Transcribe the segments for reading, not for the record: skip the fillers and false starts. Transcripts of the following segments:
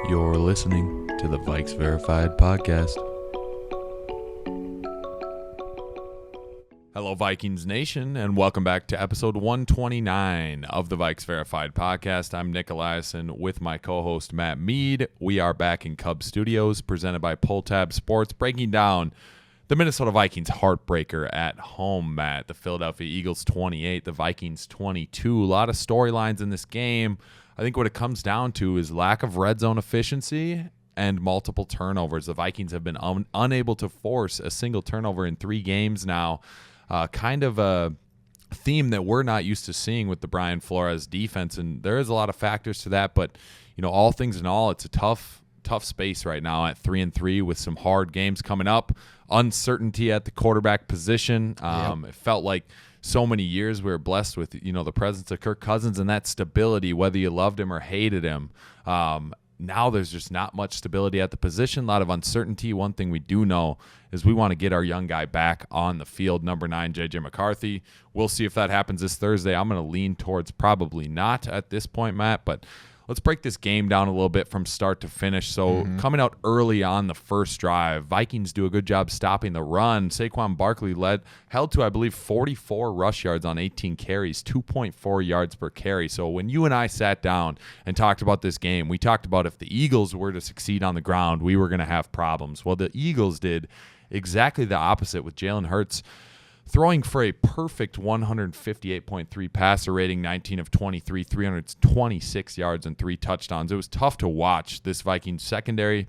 You're listening to the Vikes Verified podcast. Hello, Vikings Nation, and welcome back to episode 129 of the Vikes Verified podcast. I'm Nick Eliason with my co-host Matt Mead. We are back in Cubs Studios, presented by Pull Tab Sports, breaking down the Minnesota Vikings heartbreaker at home, Matt. The Philadelphia Eagles 28, the Vikings 22. A lot of storylines in this game. I think what it comes down to is lack of red zone efficiency and multiple turnovers. The Vikings have been unable to force a single turnover in 3 games now. Kind of a theme that we're not used to seeing with the Brian Flores defense, and there is a lot of factors to that. But all things in all, it's a tough space right now at 3-3 with some hard games coming up. Uncertainty at the quarterback position. It felt like so many years we were blessed with the presence of Kirk Cousins and that stability, whether you loved him or hated him. Now there's just not much stability at the position, a lot of uncertainty. One thing we do know is we want to get our young guy back on the field, number 9, J.J. McCarthy. We'll see if that happens this Thursday. I'm going to lean towards probably not at this point, Matt, but let's break this game down a little bit from start to finish. So coming out early on the first drive, Vikings do a good job stopping the run. Saquon Barkley held to, I believe, 44 rush yards on 18 carries, 2.4 yards per carry. So when you and I sat down and talked about this game, we talked about if the Eagles were to succeed on the ground, we were going to have problems. Well, the Eagles did exactly the opposite with Jalen Hurts throwing for a perfect 158.3 passer rating, 19 of 23, 326 yards and 3 touchdowns. It was tough to watch this Vikings secondary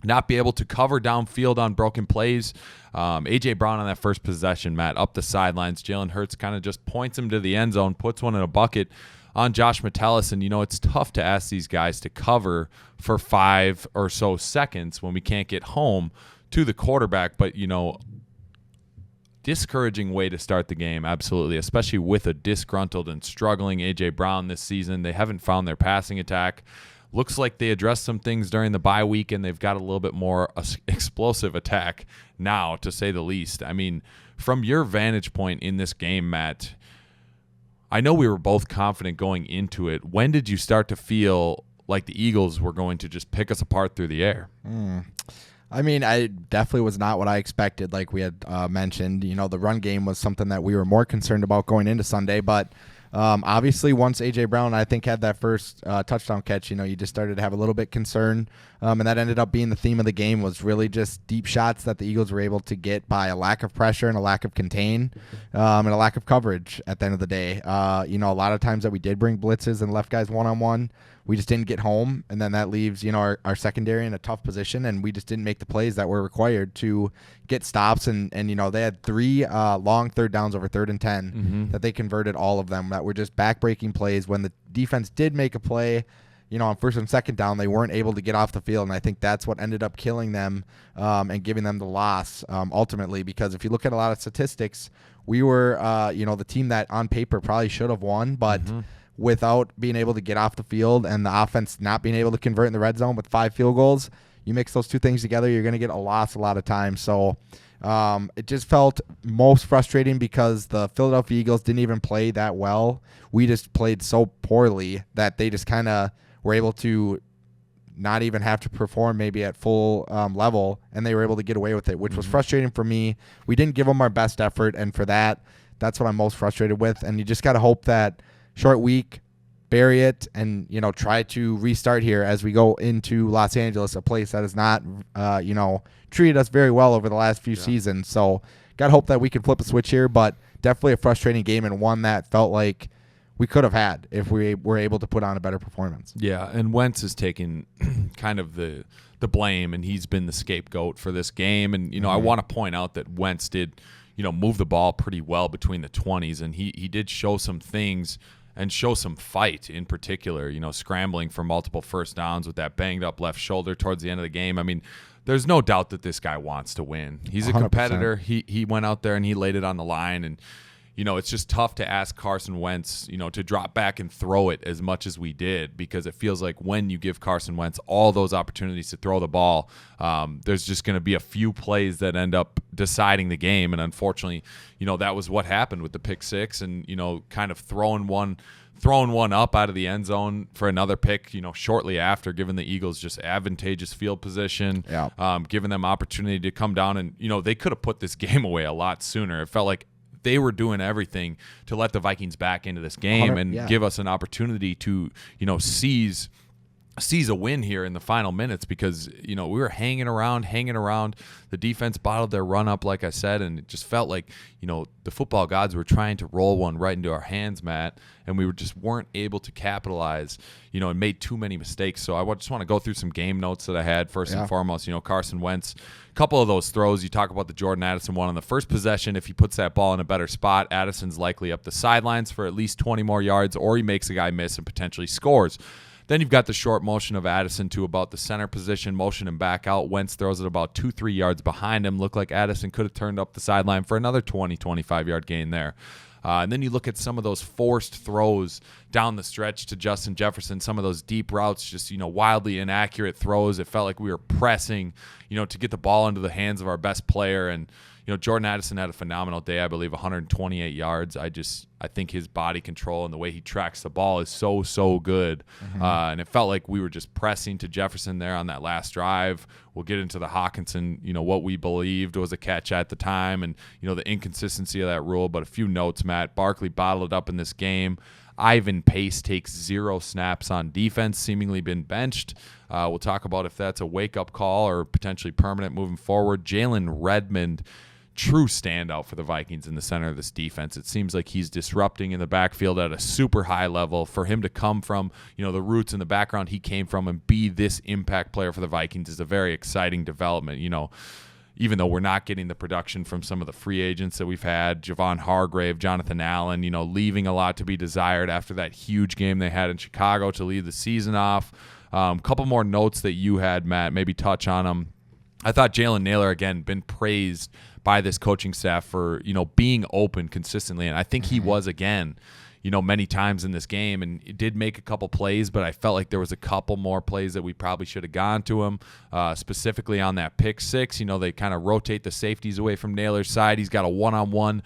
not be able to cover downfield on broken plays. A.J. Brown on that first possession, Matt, up the sidelines. Jalen Hurts kind of just points him to the end zone, puts one in a bucket on Josh Metellus. And, it's tough to ask these guys to cover for 5 or so seconds when we can't get home to the quarterback. But, discouraging way to start the game, absolutely, especially with a disgruntled and struggling A.J. Brown this season. They haven't found their passing attack. Looks like they addressed some things during the bye week, and they've got a little bit more explosive attack now, to say the least. I mean, from your vantage point in this game, Matt, I know we were both confident going into it. When did you start to feel like the Eagles were going to just pick us apart through the air? I mean, I definitely was not what I expected, like we had mentioned. The run game was something that we were more concerned about going into Sunday. But obviously, once A.J. Brown, I think, had that first touchdown catch, you just started to have a little bit concern. And that ended up being the theme of the game, was really just deep shots that the Eagles were able to get by a lack of pressure and a lack of contain and a lack of coverage at the end of the day. A lot of times that we did bring blitzes and left guys one-on-one, we just didn't get home, and then that leaves, our secondary in a tough position, and we just didn't make the plays that were required to get stops. And they had 3 long third downs over 3rd and 10 that they converted, all of them, that were just back-breaking plays. When the defense did make a play, on 1st and 2nd down, they weren't able to get off the field, and I think that's what ended up killing them and giving them the loss ultimately, because if you look at a lot of statistics, we were, the team that on paper probably should have won, but without being able to get off the field and the offense not being able to convert in the red zone with 5 field goals, you mix those 2 things together, you're going to get a loss a lot of times. So it just felt most frustrating because the Philadelphia Eagles didn't even play that well. We just played so poorly that they just kind of were able to not even have to perform maybe at full level, and they were able to get away with it, which was frustrating for me. We didn't give them our best effort, and for that's what I'm most frustrated with. And you just got to hope that short week, bury it, and try to restart here as we go into Los Angeles, a place that has not treated us very well over the last few seasons. So got to hope that we can flip a switch here, but definitely a frustrating game, and one that felt like we could have had if we were able to put on a better performance. Yeah, and Wentz has taken kind of the blame, and he's been the scapegoat for this game. And I want to point out that Wentz did move the ball pretty well between the 20s, and he did show some things and show some fight in particular, scrambling for multiple first downs with that banged up left shoulder towards the end of the game. I mean, there's no doubt that this guy wants to win. He's a 100%. competitor. He went out there and he laid it on the line, and it's just tough to ask Carson Wentz, to drop back and throw it as much as we did, because it feels like when you give Carson Wentz all those opportunities to throw the ball, there's just going to be a few plays that end up deciding the game. And unfortunately, that was what happened with the pick six and, kind of throwing one up out of the end zone for another pick, shortly after, giving the Eagles just advantageous field position, giving them opportunity to come down. And, they could have put this game away a lot sooner. It felt like they were doing everything to let the Vikings back into this game and give us an opportunity to, seize a win here in the final minutes, because, we were hanging around. The defense bottled their run up, like I said, and it just felt like, the football gods were trying to roll one right into our hands, Matt, and we weren't able to capitalize, and made too many mistakes. So I just want to go through some game notes that I had. First and foremost, Carson Wentz, a couple of those throws. You talk about the Jordan Addison one on the first possession. If he puts that ball in a better spot, Addison's likely up the sidelines for at least 20 more yards, or he makes a guy miss and potentially scores. Then you've got the short motion of Addison to about the center position, motion him back out. Wentz throws it about 2-3 yards behind him. Looked like Addison could have turned up the sideline for another 20-25-yard gain there. And then you look at some of those forced throws down the stretch to Justin Jefferson, some of those deep routes, just, wildly inaccurate throws. It felt like we were pressing, to get the ball into the hands of our best player. And, Jordan Addison had a phenomenal day, I believe, 128 yards. I think his body control and the way he tracks the ball is so good. And it felt like we were just pressing to Jefferson there on that last drive. We'll get into the Hawkinson, what we believed was a catch at the time, and, the inconsistency of that rule. But a few notes, Matt. Barkley bottled it up in this game. Ivan Pace takes 0 snaps on defense, seemingly been benched. We'll talk about if that's a wake-up call or potentially permanent moving forward. Jalen Redmond, true standout for the Vikings in the center of this defense. It seems like he's disrupting in the backfield at a super high level. For him to come from, the roots in the background he came from and be this impact player for the Vikings is a very exciting development. Even though we're not getting the production from some of the free agents that we've had, Javon Hargrave, Jonathan Allen, leaving a lot to be desired after that huge game they had in Chicago to lead the season off. A couple more notes that you had, Matt, maybe touch on them. I thought Jalen Nailor, again, been praised by this coaching staff for, being open consistently. And I think he was again, many times in this game, and it did make a couple plays, but I felt like there was a couple more plays that we probably should have gone to him, specifically on that pick six. They kind of rotate the safeties away from Nailor's side. He's got a one-on-one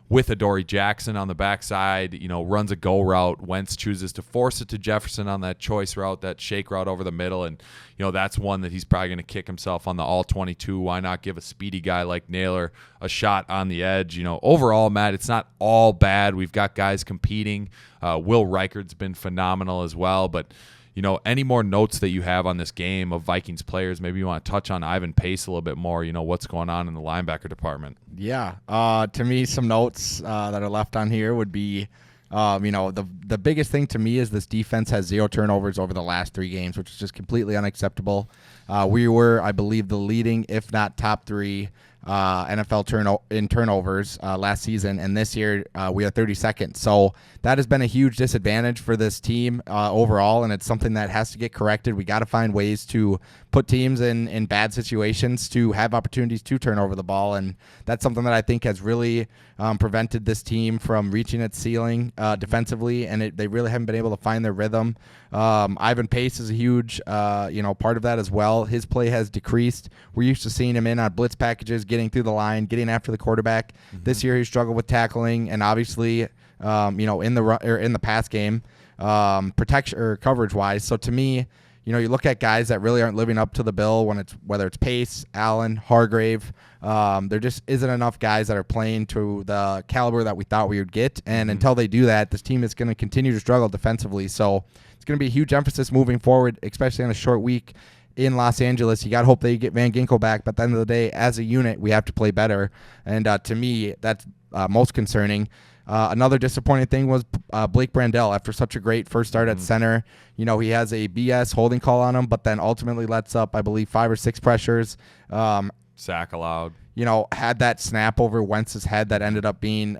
with Adoree Jackson on the backside, runs a go route. Wentz chooses to force it to Jefferson on that choice route, that shake route over the middle. And, that's one that he's probably going to kick himself on the all-22. Why not give a speedy guy like Nailor a shot on the edge? Overall, Matt, it's not all bad. We've got guys competing. Will Reichard's been phenomenal as well. But, any more notes that you have on this game of Vikings players? Maybe you want to touch on Ivan Pace a little bit more, what's going on in the linebacker department. Yeah. To me, some notes that are left on here would be, the biggest thing to me is this defense has 0 turnovers over the last 3 games, which is just completely unacceptable. We were, I believe, the leading, if not top 3 NFL in turnovers last season, and this year we are 32nd. So that has been a huge disadvantage for this team overall, and it's something that has to get corrected. We got to find ways to put teams in bad situations to have opportunities to turn over the ball, and that's something that I think has really prevented this team from reaching its ceiling defensively, and they really haven't been able to find their rhythm. Ivan Pace is a huge part of that as well. His play has decreased. We're used to seeing him in on blitz packages, getting through the line, getting after the quarterback. This year he struggled with tackling, and obviously in the pass game, protection or coverage wise. So to me, you look at guys that really aren't living up to the bill whether it's Pace, Allen, Hargrave. There just isn't enough guys that are playing to the caliber that we thought we would get. And until they do that, this team is going to continue to struggle defensively. So it's going to be a huge emphasis moving forward, especially on a short week in Los Angeles. You got to hope that you get Van Ginkel back. But at the end of the day, as a unit, we have to play better. And to me, that's most concerning. Another disappointing thing was Blake Brandel. After such a great first start at center, he has a BS holding call on him, but then ultimately lets up, I believe, 5 or 6 pressures. Sack allowed. Had that snap over Wentz's head that ended up being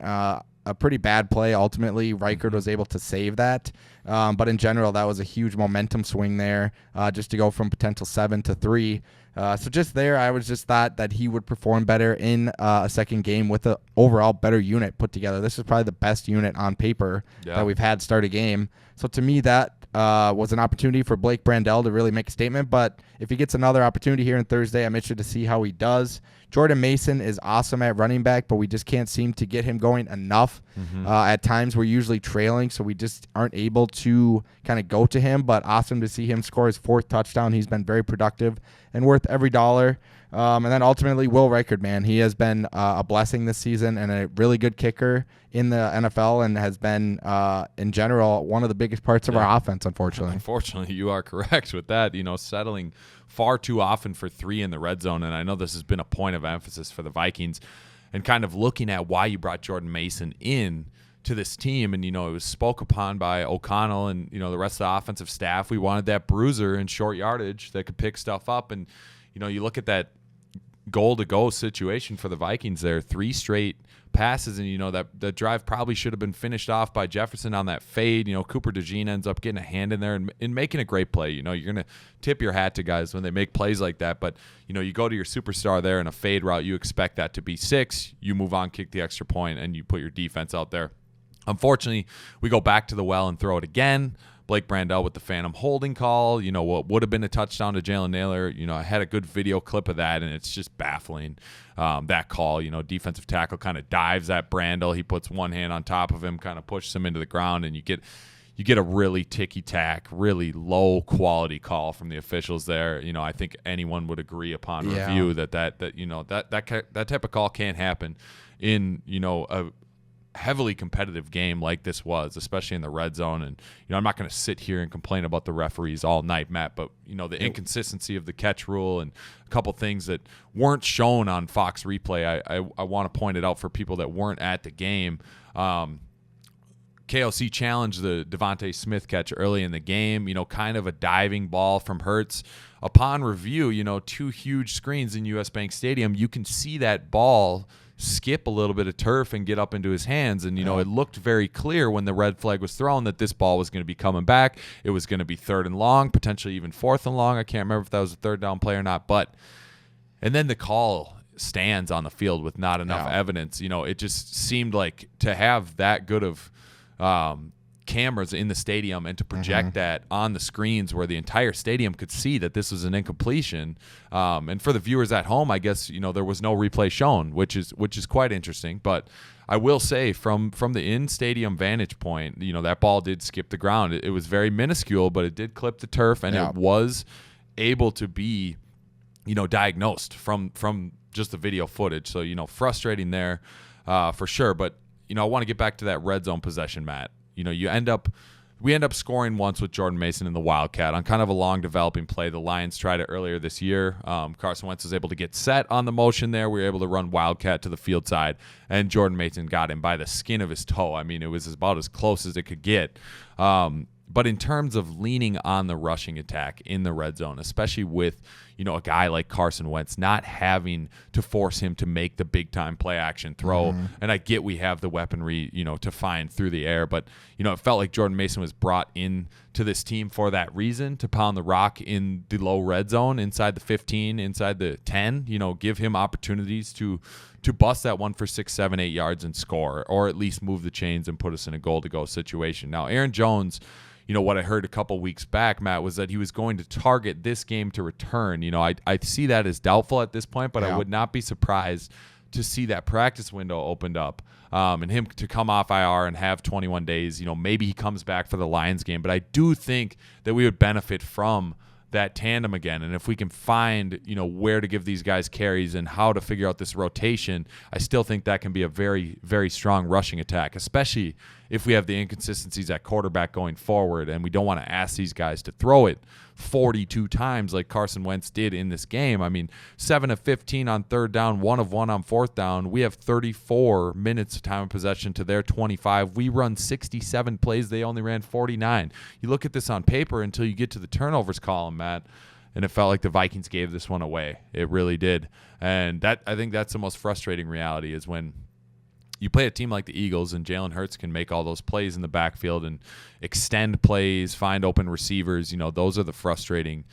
a pretty bad play. Ultimately, Reichard was able to save that. But in general, that was a huge momentum swing there, just to go from potential 7 to 3. So just there, I was just thought that he would perform better in a second game with an overall better unit put together. This is probably the best unit on paper that we've had start a game. So to me, that was an opportunity for Blake Brandel to really make a statement. But if he gets another opportunity here on Thursday, I'm interested to see how he does. Jordan Mason is awesome at running back, but we just can't seem to get him going enough. At times, we're usually trailing, so we just aren't able to kind of go to him. But awesome to see him score his 4th touchdown. He's been very productive and worth every dollar. And then ultimately, Will Reichard, man, he has been a blessing this season and a really good kicker in the NFL and has been, in general, one of the biggest parts of our offense, unfortunately. Unfortunately, you are correct with that, settling far too often for 3 in the red zone. And I know this has been a point of emphasis for the Vikings and kind of looking at why you brought Jordan Mason in to this team. And, it was spoke upon by O'Connell and, the rest of the offensive staff. We wanted that bruiser in short yardage that could pick stuff up. And, you look at that goal-to-go situation for the Vikings there, 3 straight passes, and that drive probably should have been finished off by Jefferson on that fade. Cooper DeJean ends up getting a hand in there and making a great play. You're gonna tip your hat to guys when they make plays like that, but you go to your superstar there in a fade route, you expect that to be 6, you move on, kick the extra point, and you put your defense out there. Unfortunately, we go back to the well and throw it again. Blake Brandel with the phantom holding call, what would have been a touchdown to Jalen Naylor. I had a good video clip of that, and it's just baffling, that call. Defensive tackle kind of dives at Brandel. He puts one hand on top of him, kind of pushes him into the ground, and you get a really ticky-tack, really low-quality call from the officials there. I think anyone would agree upon review that type of call can't happen in, a heavily competitive game like this was, especially in the red zone. And I'm not going to sit here and complain about the referees all night, Matt, but the inconsistency of the catch rule and a couple things that weren't shown on Fox replay, I want to point it out for people that weren't at the game. KOC challenged the Devontae Smith catch early in the game, kind of a diving ball from Hurts. Upon review, 2 huge screens in US Bank Stadium, you can see that ball skip a little bit of turf and get up into his hands. And, it looked very clear when the red flag was thrown that this ball was going to be coming back. It was going to be 3rd and long, potentially even 4th and long. I can't remember if that was a 3rd down play or not. And then the call stands on the field with not enough evidence. It just seemed like to have that good of cameras in the stadium and to project that on the screens where the entire stadium could see that this was an incompletion. And for the viewers at home, I guess, there was no replay shown, which is quite interesting. But I will say from the in-stadium vantage point, that ball did skip the ground. It was very minuscule, but it did clip the turf, and it was able to be, diagnosed from just the video footage. So, frustrating there for sure. But, I want to get back to that red zone possession, Matt. We end up scoring once with Jordan Mason in the Wildcat on kind of a long developing play. The Lions tried it earlier this year. Carson Wentz was able to get set on the motion there. We were able to run Wildcat to the field side, and Jordan Mason got him by the skin of his toe. I mean, it was about as close as it could get. But in terms of leaning on the rushing attack in the red zone, especially with, a guy like Carson Wentz, not having to force him to make the big-time play-action throw. And I get we have the weaponry, to find through the air. But, it felt like Jordan Mason was brought in to this team for that reason, to pound the rock in the low red zone, inside the 15, inside the 10, give him opportunities to bust that one for 6, 7, 8 yards and score, or at least move the chains and put us in a goal-to-go situation. Now, Aaron Jones, what I heard a couple weeks back, Matt, was that he was going to target this game to return. I see that as doubtful at this point, but I would not be surprised to see that practice window opened up and him to come off IR and have 21 days. Maybe he comes back for the Lions game, but I do think that we would benefit from that tandem again. And if we can find, where to give these guys carries and how to figure out this rotation, I still think that can be a very, very strong rushing attack, especially if we have the inconsistencies at quarterback going forward and we don't want to ask these guys to throw it 42 times like Carson Wentz did in this game. I mean, 7 of 15 on 3rd down, 1 of 1 on 4th down. We have 34 minutes of time of possession to their 25. We run 67 plays. They only ran 49. You look at this on paper until you get to the turnovers column, Matt, and it felt like the Vikings gave this one away. It really did. And I think that's the most frustrating reality is when you play a team like the Eagles, and Jalen Hurts can make all those plays in the backfield and extend plays, find open receivers. Those are the frustrating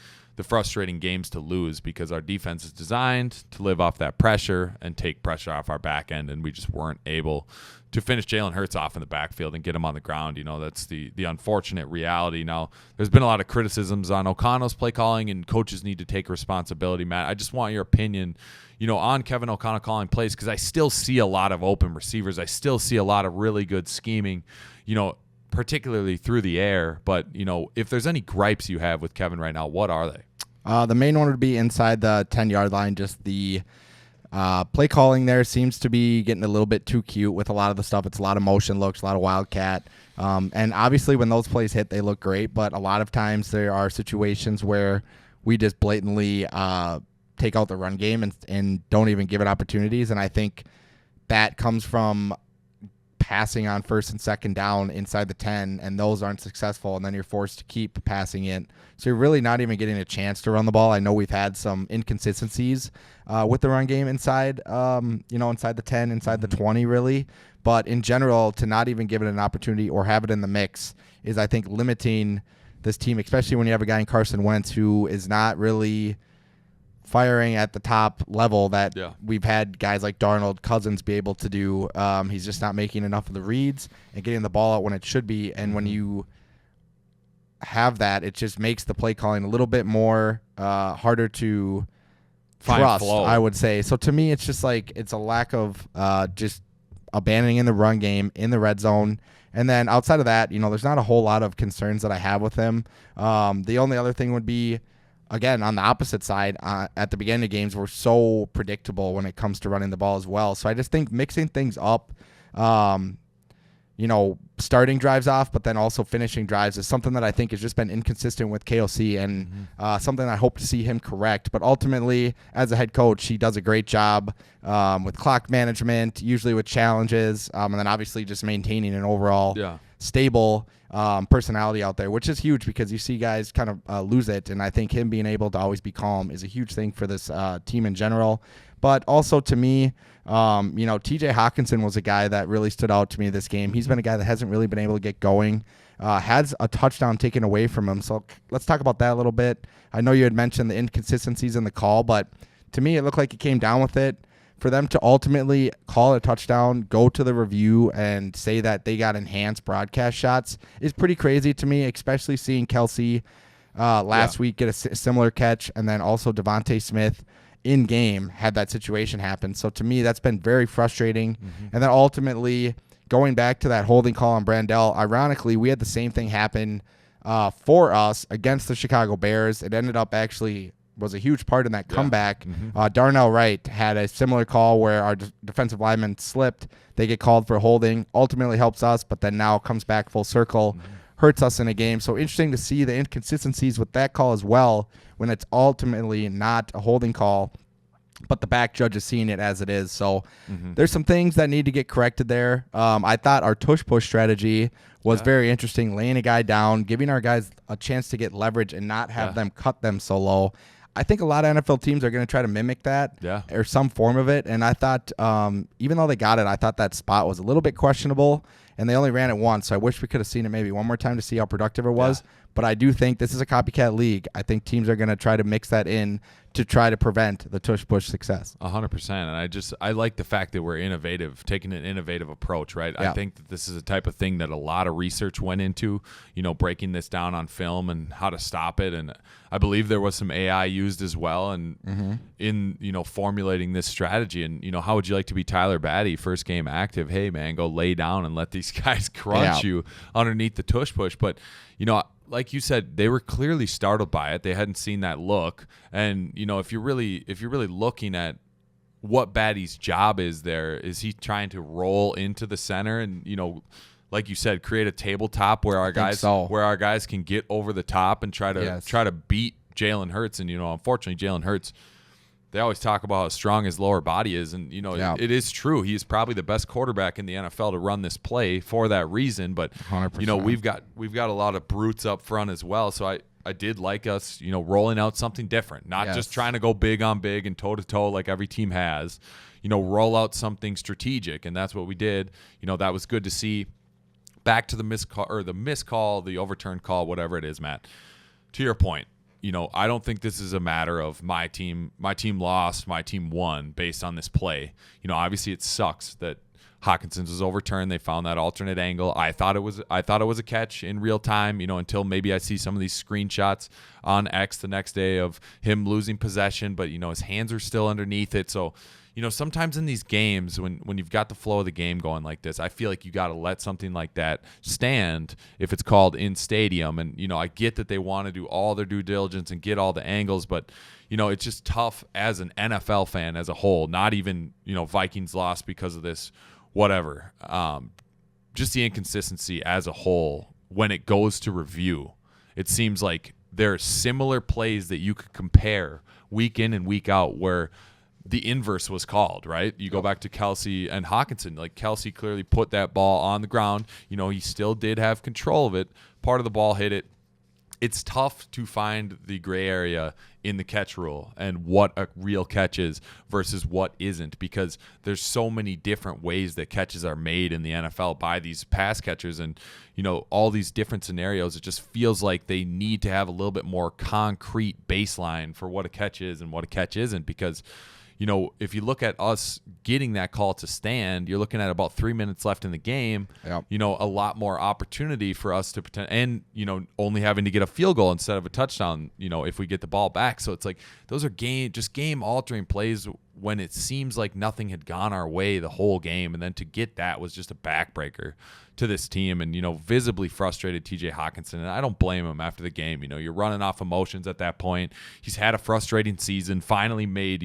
games to lose, because our defense is designed to live off that pressure and take pressure off our back end, and we just weren't able to finish Jalen Hurts off in the backfield and get him on the ground. That's the unfortunate reality. Now, there's been a lot of criticisms on O'Connell's play calling, and coaches need to take responsibility. Matt, I just want your opinion on Kevin O'Connell calling plays, because I still see a lot of open receivers. I still see a lot of really good scheming, particularly through the air. But, if there's any gripes you have with Kevin right now, what are they? The main one would be inside the 10-yard line. Just the play calling there seems to be getting a little bit too cute with a lot of the stuff. It's a lot of motion looks, a lot of wildcat. And obviously when those plays hit, they look great. But a lot of times there are situations where we just blatantly take out the run game and don't even give it opportunities. And I think that comes from passing on first and second down inside the 10, and those aren't successful, and then you're forced to keep passing it. So you're really not even getting a chance to run the ball. I know we've had some inconsistencies with the run game inside, inside the 10, inside the 20 really. But in general, to not even give it an opportunity or have it in the mix is, I think, limiting this team, especially when you have a guy in Carson Wentz who is not really firing at the top level that we've had guys like Darnold, Cousins be able to do. He's just not making enough of the reads and getting the ball out when it should be. And when you have that, it just makes the play calling a little bit more harder to trust, I would say. So to me, it's just like it's a lack of just abandoning in the run game in the red zone. And then outside of that, there's not a whole lot of concerns that I have with him. The only other thing would be, again, on the opposite side, at the beginning of games, we're so predictable when it comes to running the ball as well. So I just think mixing things up, starting drives off, but then also finishing drives is something that I think has just been inconsistent with KOC, and something I hope to see him correct. But ultimately, as a head coach, he does a great job with clock management, usually with challenges, and then obviously just maintaining an overall stable personality out there, which is huge because you see guys kind of lose it. And I think him being able to always be calm is a huge thing for this team in general. But also to me, TJ Hawkinson was a guy that really stood out to me this game. He's been a guy that hasn't really been able to get going, has a touchdown taken away from him. So let's talk about that a little bit. I know you had mentioned the inconsistencies in the call, but to me, it looked like he came down with it. For them to ultimately call a touchdown, go to the review, and say that they got enhanced broadcast shots is pretty crazy to me, especially seeing Kelsey last week get a similar catch, and then also Devontae Smith in game had that situation happen. So to me, that's been very frustrating. And then ultimately, going back to that holding call on Brandel, ironically, we had the same thing happen for us against the Chicago Bears. It ended up actually was a huge part in that comeback. Darnell Wright had a similar call where our defensive lineman slipped. They get called for holding. Ultimately helps us, but then now comes back full circle, hurts us in a game. So interesting to see the inconsistencies with that call as well, when it's ultimately not a holding call, but the back judge is seeing it as it is. So there's some things that need to get corrected there. I thought our tush-push strategy was very interesting, laying a guy down, giving our guys a chance to get leverage and not have them cut them so low. I think a lot of NFL teams are going to try to mimic that or some form of it. And I thought, even though they got it, I thought that spot was a little bit questionable, and they only ran it once. So I wish we could have seen it maybe one more time to see how productive it was. But I do think this is a copycat league. I think teams are going to try to mix that in to try to prevent the tush-push success. 100%. And I like the fact that we're innovative, taking an innovative approach, right? I think that this is a type of thing that a lot of research went into, breaking this down on film and how to stop it. And I believe there was some AI used as well and in, formulating this strategy. And, how would you like to be Tyler Batty, first game active? Hey, man, go lay down and let these guys crunch you underneath the tush-push. But, like you said, they were clearly startled by it. They hadn't seen that look. And, if you're really looking at what Batty's job is there, is he trying to roll into the center and, like you said, create a tabletop where our guys can get over the top and try to beat Jalen Hurts. And, unfortunately, Jalen Hurts, they always talk about how strong his lower body is. And, it is true. He is probably the best quarterback in the NFL to run this play for that reason. But, 100%. we've got a lot of brutes up front as well. So did like us, rolling out something different, not just trying to go big on big and toe to toe like every team has, roll out something strategic. And that's what we did. That was good to see. Back to the missed call, the overturned call, whatever it is, Matt, to your point, I don't think this is a matter of my team lost, my team won based on this play. Obviously it sucks that Hockenson's was overturned. They found that alternate angle. I thought it was a catch in real time, until maybe I see some of these screenshots on X the next day of him losing possession, but his hands are still underneath it. So, sometimes in these games when you've got the flow of the game going like this, I feel like you got to let something like that stand if it's called in stadium. And, I get that they want to do all their due diligence and get all the angles, but it's just tough as an NFL fan as a whole, not even, Vikings lost because of this, whatever. Just the inconsistency as a whole when it goes to review. It seems like there are similar plays that you could compare week in and week out where the inverse was called, right? You go back to Kelce and Hockenson. Like Kelce clearly put that ball on the ground. He still did have control of it. Part of the ball hit it. It's tough to find the gray area in the catch rule and what a real catch is versus what isn't, because there's so many different ways that catches are made in the NFL by these pass catchers, and all these different scenarios. It just feels like they need to have a little bit more concrete baseline for what a catch is and what a catch isn't, because if you look at us getting that call to stand, you're looking at about 3 minutes left in the game. Yep. A lot more opportunity for us to pretend, and only having to get a field goal instead of a touchdown. If we get the ball back, so it's like those are game altering plays when it seems like nothing had gone our way the whole game, and then to get that was just a backbreaker to this team. And visibly frustrated TJ Hockenson, and I don't blame him after the game. You're running off emotions at that point. He's had a frustrating season, finally made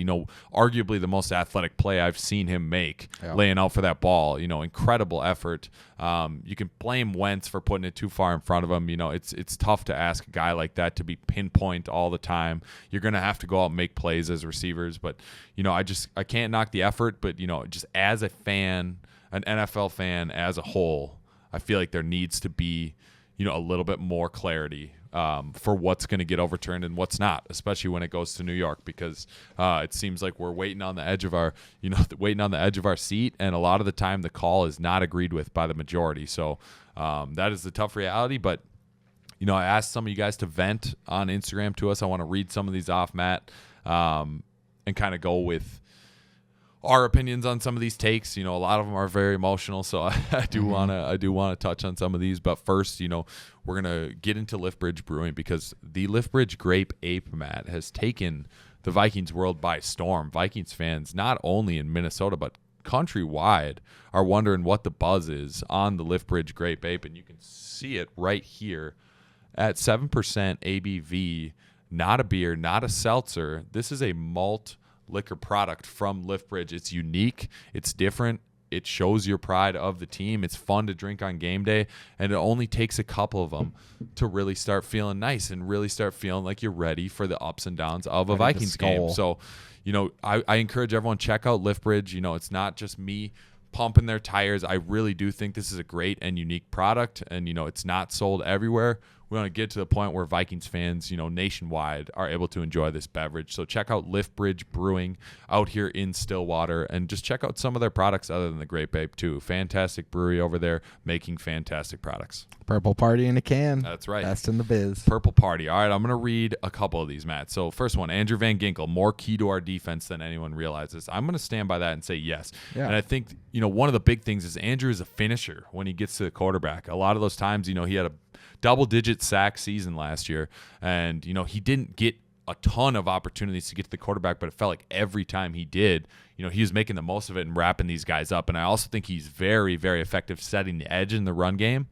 arguably the most athletic play I've seen him make, laying out for that ball. Incredible effort. You can blame Wentz for putting it too far in front of him. It's tough to ask a guy like that to be pinpoint all the time. You're gonna have to go out and make plays as receivers, but I can't knock the effort. But just as a fan, an NFL fan as a whole, I feel like there needs to be, a little bit more clarity for what's going to get overturned and what's not, especially when it goes to New York, because it seems like we're waiting on the edge of our, seat, and a lot of the time the call is not agreed with by the majority. So that is the tough reality. But I asked some of you guys to vent on Instagram to us. I want to read some of these off, Matt, and kind of go with our opinions on some of these takes. A lot of them are very emotional, so I do want to touch on some of these. But first, we're gonna get into Liftbridge Brewing, because the Liftbridge Grape Ape, Matt, has taken the Vikings world by storm. Vikings fans, not only in Minnesota but countrywide, are wondering what the buzz is on the Liftbridge Grape Ape, and you can see it right here at 7% ABV. Not a beer, not a seltzer. This is a malt liquor product from Liftbridge. It's unique, it's different, it shows your pride of the team, it's fun to drink on game day, and it only takes a couple of them to really start feeling nice and really start feeling like you're ready for the ups and downs of a Vikings game. So I encourage everyone, check out Liftbridge. It's not just me pumping their tires. I really do think this is a great and unique product, and it's not sold everywhere. We want to get to the point where Vikings fans, nationwide are able to enjoy this beverage. So check out Liftbridge Brewing out here in Stillwater, and just check out some of their products other than the Grape Ape too. Fantastic brewery over there making fantastic products. Purple Party in a can. That's right. Best in the biz. Purple Party. All right, I'm going to read a couple of these, Matt. So first one, Andrew Van Ginkel, more key to our defense than anyone realizes. I'm going to stand by that and say yes. Yeah. And I think, one of the big things is Andrew is a finisher when he gets to the quarterback. A lot of those times, he had a double-digit sack season last year, and he didn't get a ton of opportunities to get to the quarterback, but it felt like every time he did, he was making the most of it and wrapping these guys up. And I also think he's very, very effective setting the edge in the run game.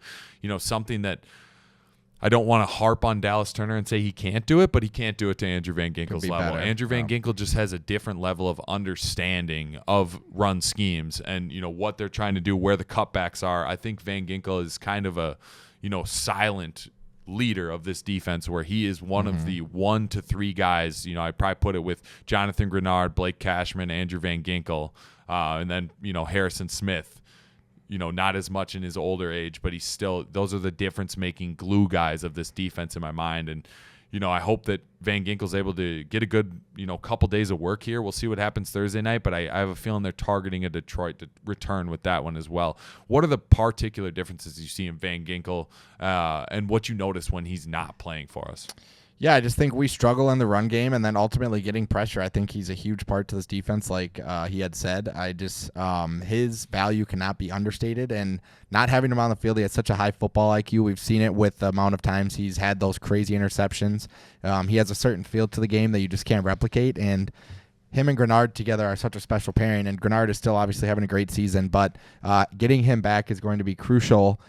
Something that I don't want to harp on Dallas Turner and say he can't do it, but he can't do it to Andrew Van Ginkel's level. Better. Andrew Van Ginkel just has a different level of understanding of run schemes and what they're trying to do, where the cutbacks are. I think Van Ginkel is kind of a silent leader of this defense, where he is one of the 1 to 3 guys. I'd probably put it with Jonathan Grenard, Blake Cashman, Andrew Van Ginkel, and then, Harrison Smith, not as much in his older age, but he's still, those are the difference making glue guys of this defense in my mind. And, I hope that Van Ginkel's able to get a good, couple days of work here. We'll see what happens Thursday night, but I have a feeling they're targeting a Detroit to return with that one as well. What are the particular differences you see in Van Ginkel and what you notice when he's not playing for us? Yeah, I just think we struggle in the run game, and then ultimately getting pressure. I think he's a huge part to this defense, like he had said. His value cannot be understated, and not having him on the field, he has such a high football IQ. We've seen it with the amount of times he's had those crazy interceptions. He has a certain feel to the game that you just can't replicate, and him and Grenard together are such a special pairing, and Grenard is still obviously having a great season, but getting him back is going to be crucial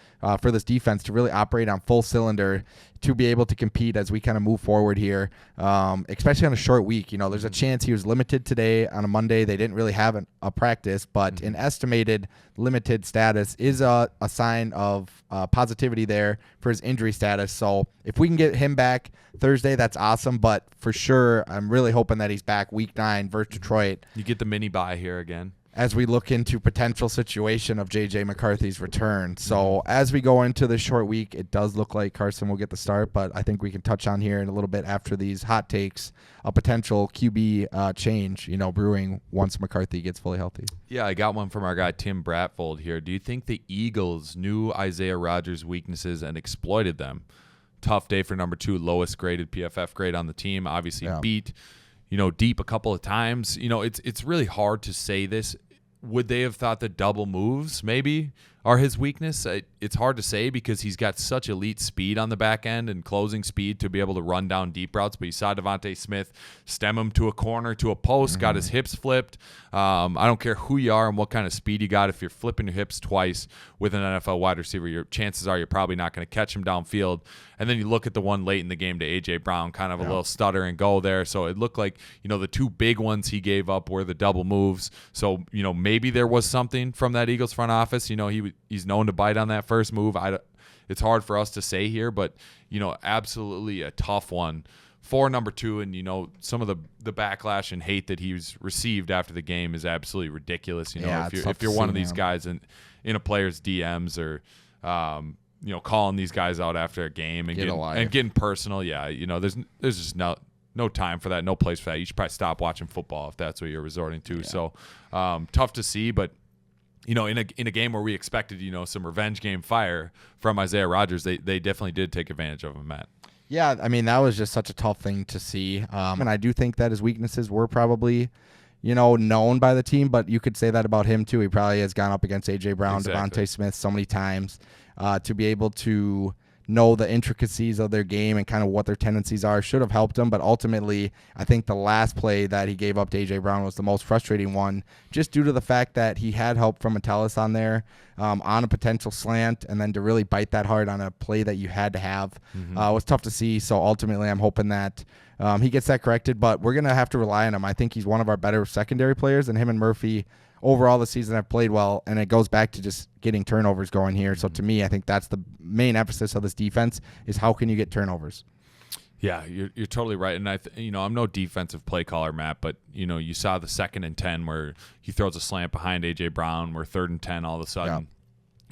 for this defense to really operate on full cylinder to be able to compete as we kind of move forward here, especially on a short week. There's a chance he was limited today on a Monday. They didn't really have a practice, but an estimated limited status is a sign of positivity there for his injury status. So if we can get him back Thursday, that's awesome, but for sure, I'm really hoping that he's back week 9 versus Detroit. You get the mini bye here again, as we look into potential situation of J.J. McCarthy's return. So as we go into this short week, it does look like Carson will get the start, but I think we can touch on here in a little bit after these hot takes, a potential QB change, brewing once McCarthy gets fully healthy. Yeah, I got one from our guy Tim Bratfold here. Do you think the Eagles knew Isaiah Rodgers' weaknesses and exploited them? Tough day for number 2, lowest graded PFF grade on the team. Obviously beat deep a couple of times. It's really hard to say this. Would they have thought that double moves maybe are his weakness? It's hard to say because he's got such elite speed on the back end and closing speed to be able to run down deep routes. But you saw Devontae Smith stem him to a corner, to a post, got his hips flipped. I don't care who you are and what kind of speed you got. If you're flipping your hips twice with an NFL wide receiver, your chances are you're probably not going to catch him downfield. And then you look at the one late in the game to A.J. Brown, kind of a little stutter and go there. So it looked like, the 2 big ones he gave up were the double moves. So, maybe there was something from that Eagles front office. He's known to bite on that first move. It's hard for us to say here, but, absolutely a tough one for number 2. And, some of the backlash and hate that he's received after the game is absolutely ridiculous. If you're one of these guys in a player's DMs or, calling these guys out after a game and getting personal. Yeah. There's just no time for that. No place for that. You should probably stop watching football if that's what you're resorting to. Yeah. So tough to see, but in a game where we expected, some revenge game fire from Isaiah Rodgers, they definitely did take advantage of him, Matt. Yeah. I mean, that was just such a tough thing to see. And I do think that his weaknesses were probably, known by the team, but you could say that about him too. He probably has gone up against A.J. Brown, exactly. Devontae Smith so many times to be able to know the intricacies of their game and kind of what their tendencies are should have helped him. But ultimately, I think the last play that he gave up to A.J. Brown was the most frustrating one, just due to the fact that he had help from Metellus on there on a potential slant, and then to really bite that hard on a play that you had to have was tough to see. So ultimately, I'm hoping that he gets that corrected, but we're going to have to rely on him. I think he's one of our better secondary players, and him and Murphy overall this season have played well, and it goes back to just getting turnovers going here. So to me, I think that's the main emphasis of this defense is how can you get turnovers. Yeah, you're totally right. And I'm no defensive play caller, Matt, but you saw the 2nd and 10 where he throws a slant behind A.J. Brown, where 3rd and 10 all of a sudden. Yeah.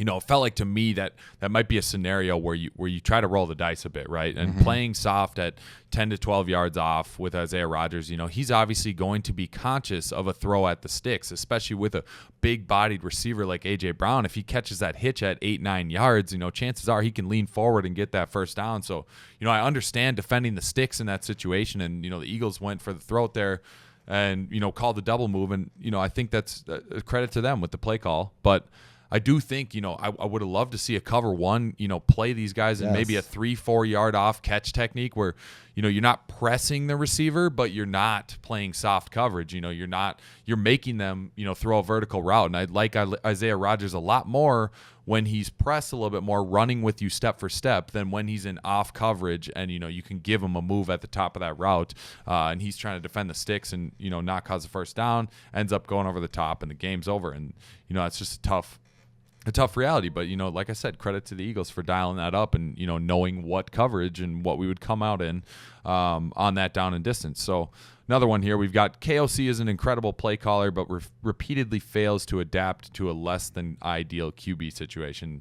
It felt like to me that might be a scenario where you try to roll the dice a bit, right? And playing soft at 10 to 12 yards off with Isaiah Rodgers, he's obviously going to be conscious of a throw at the sticks, especially with a big-bodied receiver like A.J. Brown. If he catches that hitch at 8-9 yards, chances are he can lean forward and get that first down. So, I understand defending the sticks in that situation, and, the Eagles went for the throat there and, called the double move. And, I think that's a credit to them with the play call. But I do think, I would have loved to see a cover one, play these guys in maybe a 3-4 yard off catch technique where, you're not pressing the receiver, but you're not playing soft coverage. You're making them, throw a vertical route. And I like Isaiah Rodgers a lot more when he's pressed a little bit more, running with you step for step, than when he's in off coverage and, you can give him a move at the top of that route. And he's trying to defend the sticks and, not cause a first down, ends up going over the top and the game's over. And, it's just a tough reality, but like I said, credit to the Eagles for dialing that up and knowing what coverage and what we would come out in on that down and distance. So another one here, we've got KOC is an incredible play caller, but repeatedly fails to adapt to a less than ideal QB situation.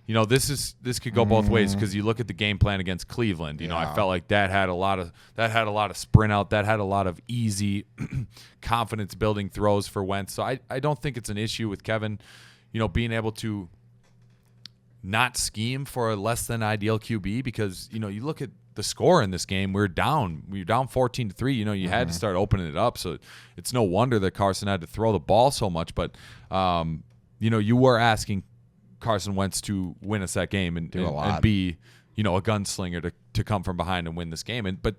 this could go both ways because you look at the game plan against Cleveland. I felt like that had a lot of sprint out, that had a lot of easy confidence building throws for Wentz. So I don't think it's an issue with Kevin, being able to not scheme for a less than ideal QB because you look at the score in this game. We were down 14-3. You had to start opening it up. So it's no wonder that Carson had to throw the ball so much. But you were asking Carson Wentz to win us that game and be, a gunslinger to come from behind and win this game. But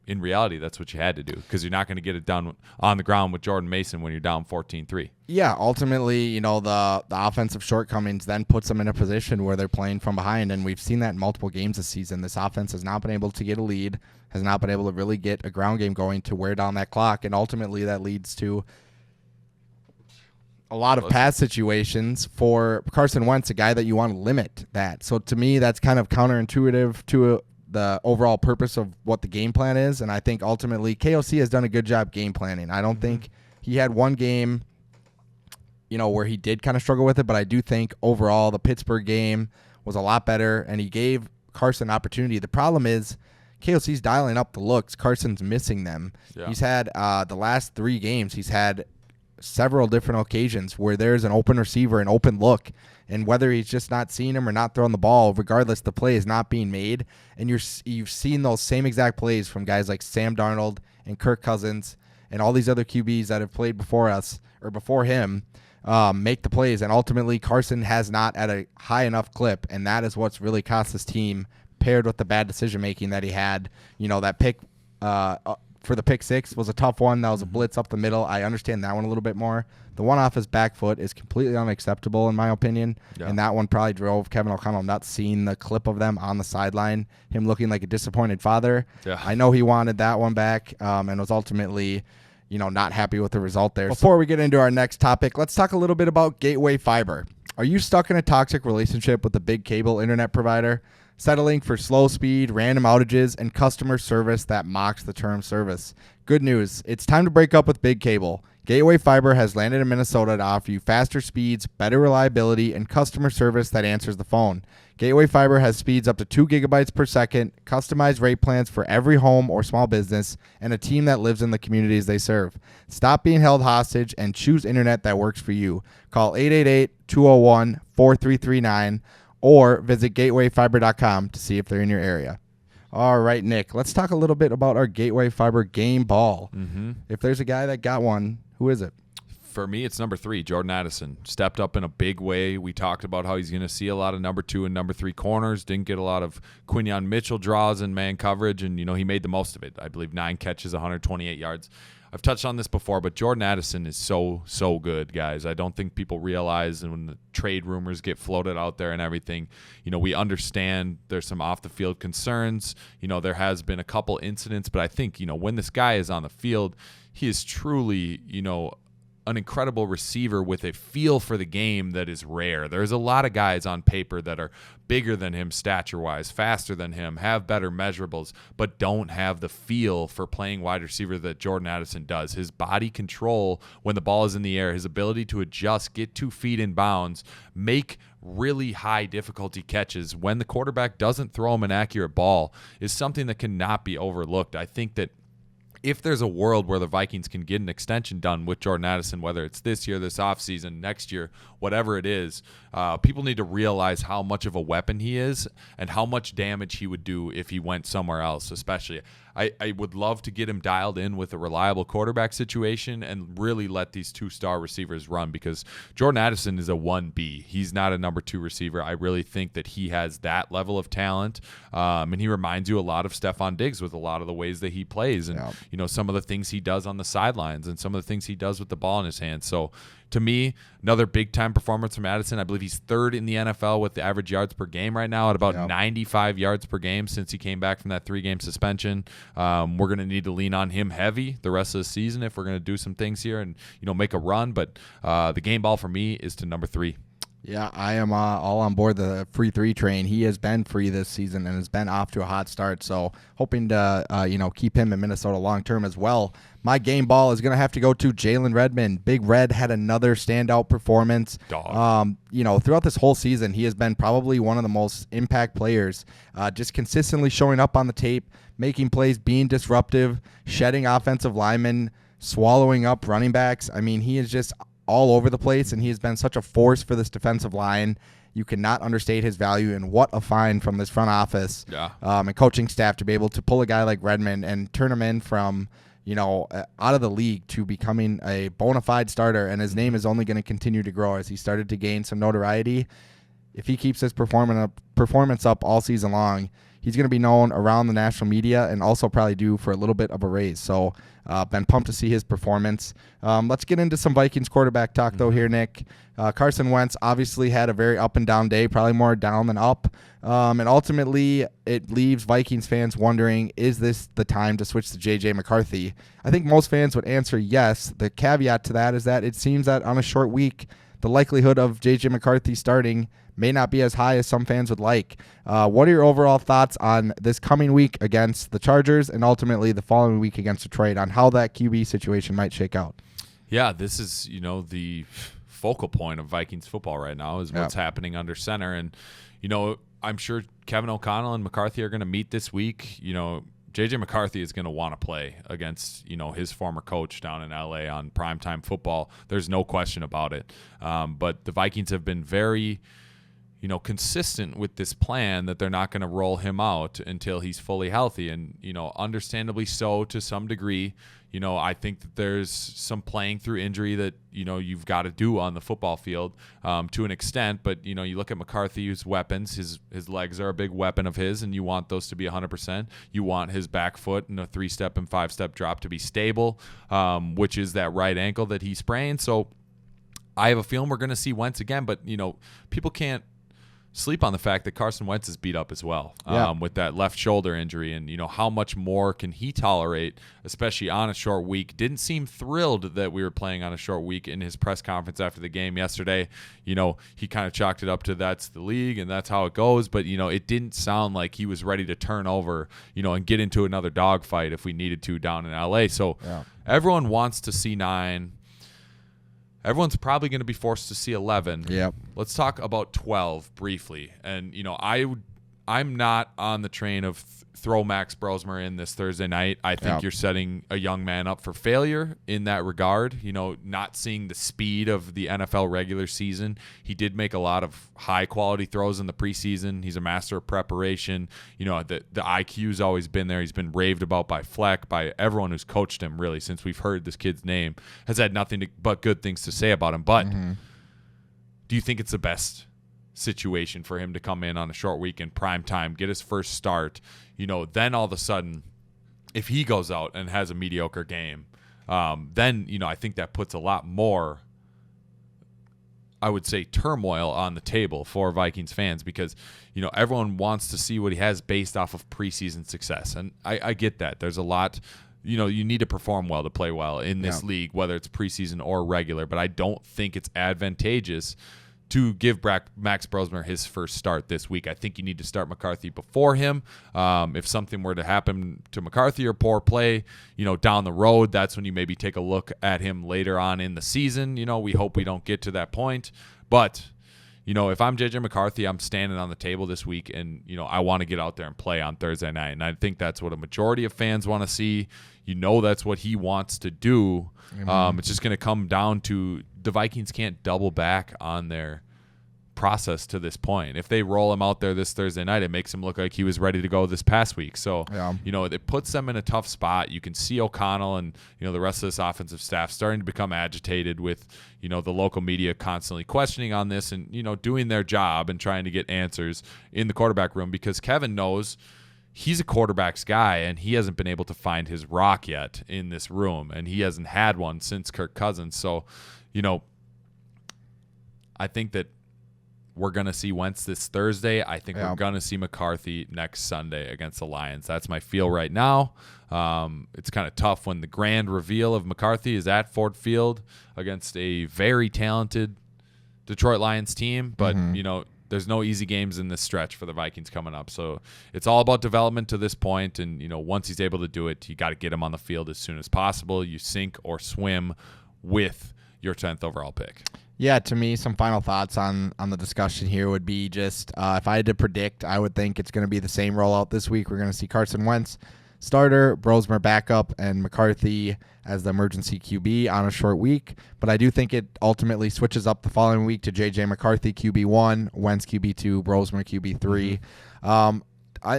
in reality, that's what you had to do because you're not going to get it done on the ground with Jordan Mason when you're down 14-3. Yeah, ultimately, the offensive shortcomings then puts them in a position where they're playing from behind, and we've seen that in multiple games this season. This offense has not been able to get a lead, has not been able to really get a ground game going to wear down that clock, and ultimately that leads to a lot of pass situations for Carson Wentz, a guy that you want to limit that. So to me, that's kind of counterintuitive to the overall purpose of what the game plan is. And I think ultimately KOC has done a good job game planning. I don't think he had one game, where he did kind of struggle with it, but I do think overall the Pittsburgh game was a lot better and he gave Carson opportunity. The problem is KOC's dialing up the looks. Carson's missing them. Yeah. He's had the last 3 games, he's had several different occasions where there's an open receiver, an open look, and whether he's just not seeing him or not throwing the ball, regardless, the play is not being made. And you've seen those same exact plays from guys like Sam Darnold and Kirk Cousins and all these other QBs that have played before us or before him make the plays. And ultimately, Carson has not at a high enough clip, and that is what's really cost this team, paired with the bad decision making that he had. That pick for the pick 6 was a tough one. That was a blitz up the middle. I understand that one a little bit more. The one off his back foot is completely unacceptable in my opinion. Yeah. And that one probably drove Kevin O'Connell nuts, seeing the clip of them on the sideline, him looking like a disappointed father. Yeah. I know he wanted that one back and was ultimately, not happy with the result there. Before we get into our next topic, let's talk a little bit about Gateway Fiber. Are you stuck in a toxic relationship with a big cable internet provider? Settling for slow speed, random outages, and customer service that mocks the term service? Good news. It's time to break up with Big Cable. Gateway Fiber has landed in Minnesota to offer you faster speeds, better reliability, and customer service that answers the phone. Gateway Fiber has speeds up to 2 gigabytes per second, customized rate plans for every home or small business, and a team that lives in the communities they serve. Stop being held hostage and choose internet that works for you. Call 888-201-4339 or visit gatewayfiber.com to see if they're in your area. All right, Nick, let's talk a little bit about our Gateway Fiber game ball. If there's a guy that got one, who is it? For me, it's number 3, Jordan Addison. Stepped up in a big way. We talked about how he's going to see a lot of number 2 and number 3 corners. Didn't get a lot of Quinyon Mitchell draws in man coverage, and he made the most of it. I believe 9 catches, 128 yards. I've touched on this before, but Jordan Addison is so good, guys. I don't think people realize, and when the trade rumors get floated out there and everything, we understand there's some off-the-field concerns. There has been a couple incidents, but I think, when this guy is on the field, he is truly, an incredible receiver with a feel for the game that is rare. There's a lot of guys on paper that are bigger than him stature-wise, faster than him, have better measurables, but don't have the feel for playing wide receiver that Jordan Addison does. His body control when the ball is in the air, his ability to adjust, get 2 feet in bounds, make really high difficulty catches when the quarterback doesn't throw him an accurate ball is something that cannot be overlooked. I think that if there's a world where the Vikings can get an extension done with Jordan Addison, whether it's this year, this offseason, next year, whatever it is, people need to realize how much of a weapon he is and how much damage he would do if he went somewhere else, especially. I would love to get him dialed in with a reliable quarterback situation and really let these 2-star receivers run, because Jordan Addison is a 1B. He's not a number 2 receiver. I really think that he has that level of talent, and he reminds you a lot of Stephon Diggs with a lot of the ways that he plays and some of the things he does on the sidelines and some of the things he does with the ball in his hands. So to me, another big-time performance from Addison. I believe he's 3rd in the NFL with the average yards per game right now at about 95 yards per game since he came back from that 3-game suspension. We're going to need to lean on him heavy the rest of the season if we're going to do some things here and make a run. But the game ball for me is to number 3. Yeah, I am all on board the free 3 train. He has been free this season and has been off to a hot start. So hoping to keep him in Minnesota long term as well. My game ball is going to have to go to Jalen Redmond. Big Red had another standout performance. Dog. Throughout this whole season, he has been probably one of the most impact players. Just consistently showing up on the tape, making plays, being disruptive, shedding offensive linemen, swallowing up running backs. I mean, he is just all over the place, and he has been such a force for this defensive line. You cannot understate his value, and what a find from this front office and coaching staff to be able to pull a guy like Redmond and turn him in from out of the league to becoming a bona fide starter, and his name is only going to continue to grow as he started to gain some notoriety. If he keeps his performance up all season long, he's going to be known around the national media and also probably due for a little bit of a raise. So been pumped to see his performance. Let's get into some Vikings quarterback talk, though, here, Nick. Carson Wentz obviously had a very up and down day, probably more down than up. And ultimately, it leaves Vikings fans wondering, is this the time to switch to J.J. McCarthy? I think most fans would answer yes. The caveat to that is that it seems that on a short week, the likelihood of J.J. McCarthy starting may not be as high as some fans would like. What are your overall thoughts on this coming week against the Chargers and ultimately the following week against Detroit on how that QB situation might shake out? Yeah, this is, the focal point of Vikings football right now is what's happening under center. And, I'm sure Kevin O'Connell and McCarthy are going to meet this week. J.J. McCarthy is going to want to play against, his former coach down in L.A. on primetime football. There's no question about it. But the Vikings have been very consistent with this plan that they're not going to roll him out until he's fully healthy. And, understandably so to some degree. I think that there's some playing through injury that, you've got to do on the football field to an extent. But, you look at McCarthy's weapons, his legs are a big weapon of his, and you want those to be 100%. You want his back foot and a 3-step and 5-step drop to be stable, which is that right ankle that he sprained. So I have a feeling we're going to see Wentz again. But, people can't sleep on the fact that Carson Wentz is beat up as well with that left shoulder injury. And, how much more can he tolerate, especially on a short week? Didn't seem thrilled that we were playing on a short week in his press conference after the game yesterday. He kind of chalked it up to that's the league and that's how it goes. But, it didn't sound like he was ready to turn over, and get into another dogfight if we needed to down in L.A. So everyone wants to see 9. Everyone's probably going to be forced to see 11. Yep. Let's talk about 12 briefly. And, I'm not on the train of throw Max Brosmer in this Thursday night. I think you're setting a young man up for failure in that regard. Not seeing the speed of the NFL regular season. He did make a lot of high-quality throws in the preseason. He's a master of preparation. The IQ's always been there. He's been raved about by Fleck, by everyone who's coached him, really, since we've heard this kid's name, has had nothing but good things to say about him. But do you think it's the best situation for him to come in on a short week in prime time, get his first start, then all of a sudden, if he goes out and has a mediocre game, then, I think that puts a lot more, I would say, turmoil on the table for Vikings fans because, everyone wants to see what he has based off of preseason success. And I get that. There's a lot, you need to perform well to play well in this league, whether it's preseason or regular, but I don't think it's advantageous to give Max Brosmer his first start this week. I think you need to start McCarthy before him. If something were to happen to McCarthy or poor play, down the road, that's when you maybe take a look at him later on in the season. We hope we don't get to that point. But, if I'm J.J. McCarthy, I'm standing on the table this week and, I want to get out there and play on Thursday night. And I think that's what a majority of fans want to see. That's what he wants to do. It's just going to come down to the Vikings can't double back on their process to this point. If they roll him out there this Thursday night, it makes him look like he was ready to go this past week. So, it puts them in a tough spot. You can see O'Connell and, the rest of this offensive staff starting to become agitated with, the local media constantly questioning on this and, doing their job and trying to get answers in the quarterback room because Kevin knows he's a quarterback's guy and he hasn't been able to find his rock yet in this room, and he hasn't had one since Kirk Cousins. So, I think that we're going to see Wentz this Thursday. I think we're going to see McCarthy next Sunday against the Lions. That's my feel right now. It's kind of tough when the grand reveal of McCarthy is at Ford Field against a very talented Detroit Lions team, but there's no easy games in this stretch for the Vikings coming up. So it's all about development to this point. And, once he's able to do it, you got to get him on the field as soon as possible. You sink or swim with your 10th overall pick. Yeah, to me, some final thoughts on the discussion here would be just if I had to predict, I would think it's going to be the same rollout this week. We're going to see Carson Wentz starter, Brosmer backup, and McCarthy as the emergency QB on a short week. But I do think it ultimately switches up the following week to J.J. McCarthy QB1, Wentz QB2, Brosmer QB3.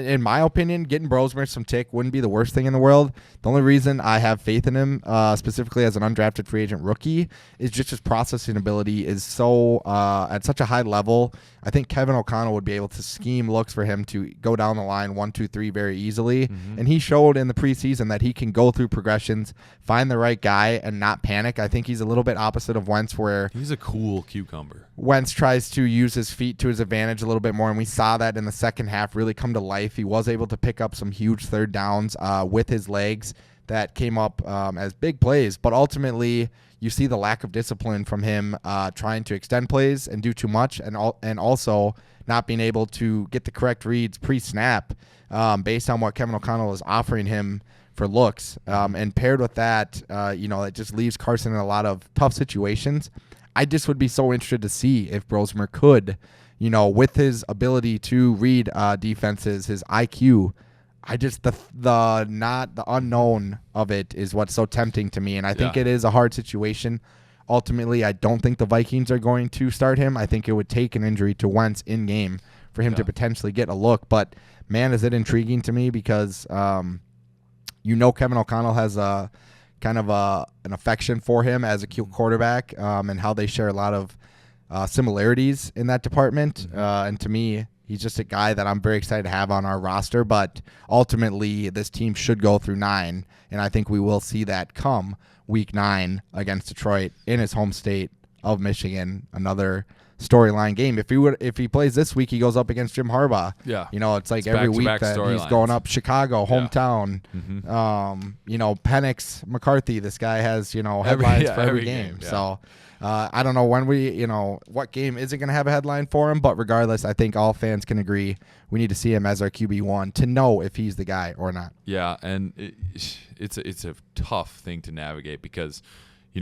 In my opinion, getting Brosmer some tick wouldn't be the worst thing in the world. The only reason I have faith in him, specifically as an undrafted free agent rookie, is just his processing ability is so at such a high level. I think Kevin O'Connell would be able to scheme looks for him to go down the line 1, 2, 3 very easily. And he showed in the preseason that he can go through progressions, find the right guy, and not panic. I think he's a little bit opposite of Wentz, where he's a cool cucumber. Wentz tries to use his feet to his advantage a little bit more, and we saw that in the second half really come to life. He was able to pick up some huge third downs with his legs that came up as big plays, but ultimately you see the lack of discipline from him trying to extend plays and do too much, and also not being able to get the correct reads pre-snap based on what Kevin O'Connell is offering him for looks. And paired with that, it just leaves Carson in a lot of tough situations. I just would be so interested to see if Brosmer could, with his ability to read defenses, his IQ, the unknown of it is what's so tempting to me. And I think it is a hard situation. Ultimately, I don't think the Vikings are going to start him. I think it would take an injury to Wentz in game for him to potentially get a look. But man, is it intriguing to me because, Kevin O'Connell has a kind of an affection for him as a quarterback, and how they share a lot of similarities in that department. And to me, he's just a guy that I'm very excited to have on our roster. But ultimately, this team should go through 9, and I think we will see that come Week 9 against Detroit in his home state of Michigan. Another storyline game. If he plays this week, he goes up against Jim Harbaugh. Yeah, it's like every week that he's going up Chicago, hometown. Penix, McCarthy. This guy has headlines for every game. Yeah. So I don't know when what game isn't going to have a headline for him, but regardless, I think all fans can agree we need to see him as our QB1 to know if he's the guy or not. Yeah, and it's a tough thing to navigate because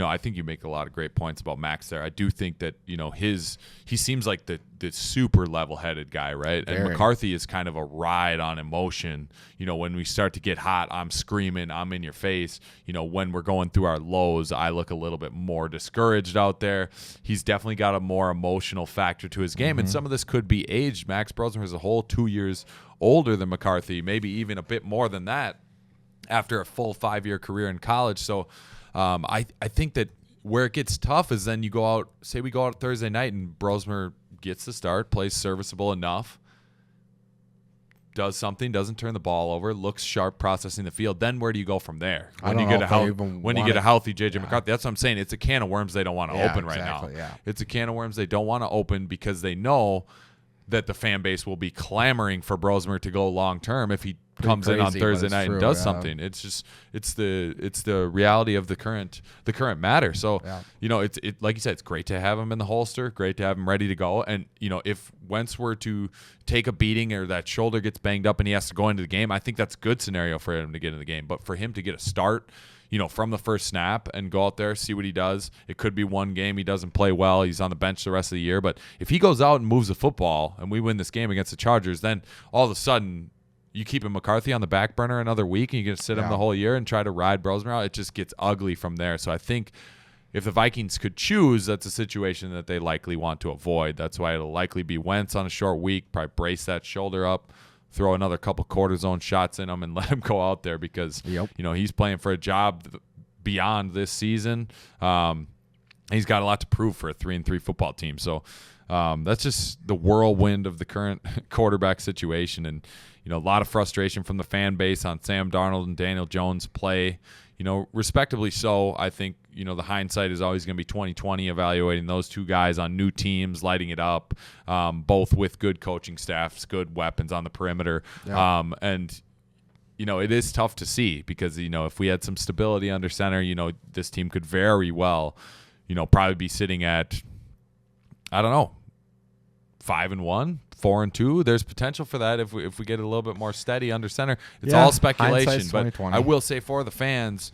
I think you make a lot of great points about Max there. I do think that, he seems like the super level-headed guy, right? Very. And McCarthy is kind of a ride on emotion. When we start to get hot, I'm screaming, I'm in your face. When we're going through our lows, I look a little bit more discouraged out there. He's definitely got a more emotional factor to his game, and some of this could be aged. Max Brosmer is a whole 2 years older than McCarthy, maybe even a bit more than that after a full 5-year career in college. So I think that where it gets tough is then we go out Thursday night and Brosmer gets the start, plays serviceable enough, does something, doesn't turn the ball over, looks sharp processing the field. Then where do you go from there? When you get a healthy J.J. McCarthy, that's what I'm saying. It's a can of worms they don't want to open right now. Yeah. It's a can of worms they don't want to open because they know that the fan base will be clamoring for Brosmer to go long term if he comes in on Thursday night and does something. It's the reality of the current matter. So it's like you said, it's great to have him in the holster, great to have him ready to go. And if Wentz were to take a beating or that shoulder gets banged up and he has to go into the game, I think that's a good scenario for him to get in the game. But for him to get a start, from the first snap and go out there, see what he does. It could be one game he doesn't play well. He's on the bench the rest of the year. But if he goes out and moves the football and we win this game against the Chargers, then all of a sudden you keep McCarthy on the back burner another week and you're going to sit him the whole year and try to ride Brosmer out. It just gets ugly from there. So I think if the Vikings could choose, that's a situation that they likely want to avoid. That's why it'll likely be Wentz on a short week, probably brace that shoulder up, throw another couple cortisone shots in him and let him go out there because, he's playing for a job beyond this season. He's got a lot to prove for a 3-3 football team. So that's just the whirlwind of the current quarterback situation. And, a lot of frustration from the fan base on Sam Darnold and Daniel Jones' play. Respectively so. I think, the hindsight is always going to be 2020 evaluating those two guys on new teams, lighting it up, both with good coaching staffs, good weapons on the perimeter. Yeah. And it is tough to see because, if we had some stability under center, this team could very well, probably be sitting at I don't know, 5-1, 4-2. There's potential for that if we get a little bit more steady under center. It's all speculation, but I will say for the fans,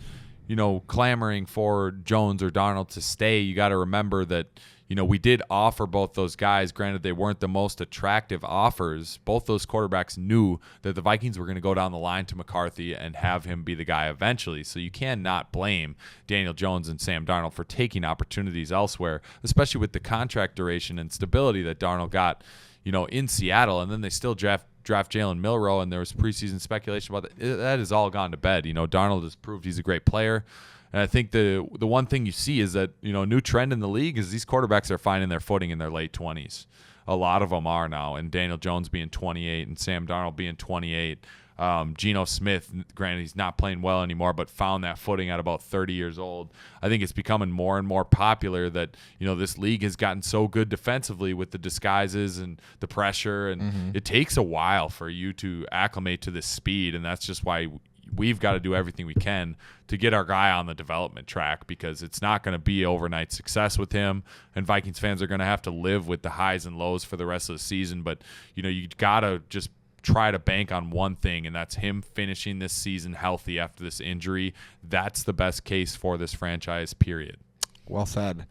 clamoring for Jones or Darnold to stay, you got to remember that, we did offer both those guys. Granted, they weren't the most attractive offers. Both those quarterbacks knew that the Vikings were going to go down the line to McCarthy and have him be the guy eventually. So you cannot blame Daniel Jones and Sam Darnold for taking opportunities elsewhere, especially with the contract duration and stability that Darnold got, in Seattle. And then they still draft Jalen Milroe, and there was preseason speculation about that. That has all gone to bed. Darnold has proved he's a great player. And I think the one thing you see is that, a new trend in the league is these quarterbacks are finding their footing in their late 20s. A lot of them are now, and Daniel Jones being 28 and Sam Darnold being 28. Geno Smith, granted he's not playing well anymore, but found that footing at about 30 years old. I think it's becoming more and more popular that, this league has gotten so good defensively with the disguises and the pressure, and it takes a while for you to acclimate to this speed, and that's just why we've got to do everything we can to get our guy on the development track, because it's not going to be overnight success with him, and Vikings fans are going to have to live with the highs and lows for the rest of the season. But, you got to just try to bank on one thing, and that's him finishing this season healthy after this injury. That's the best case for this franchise, period. Well said.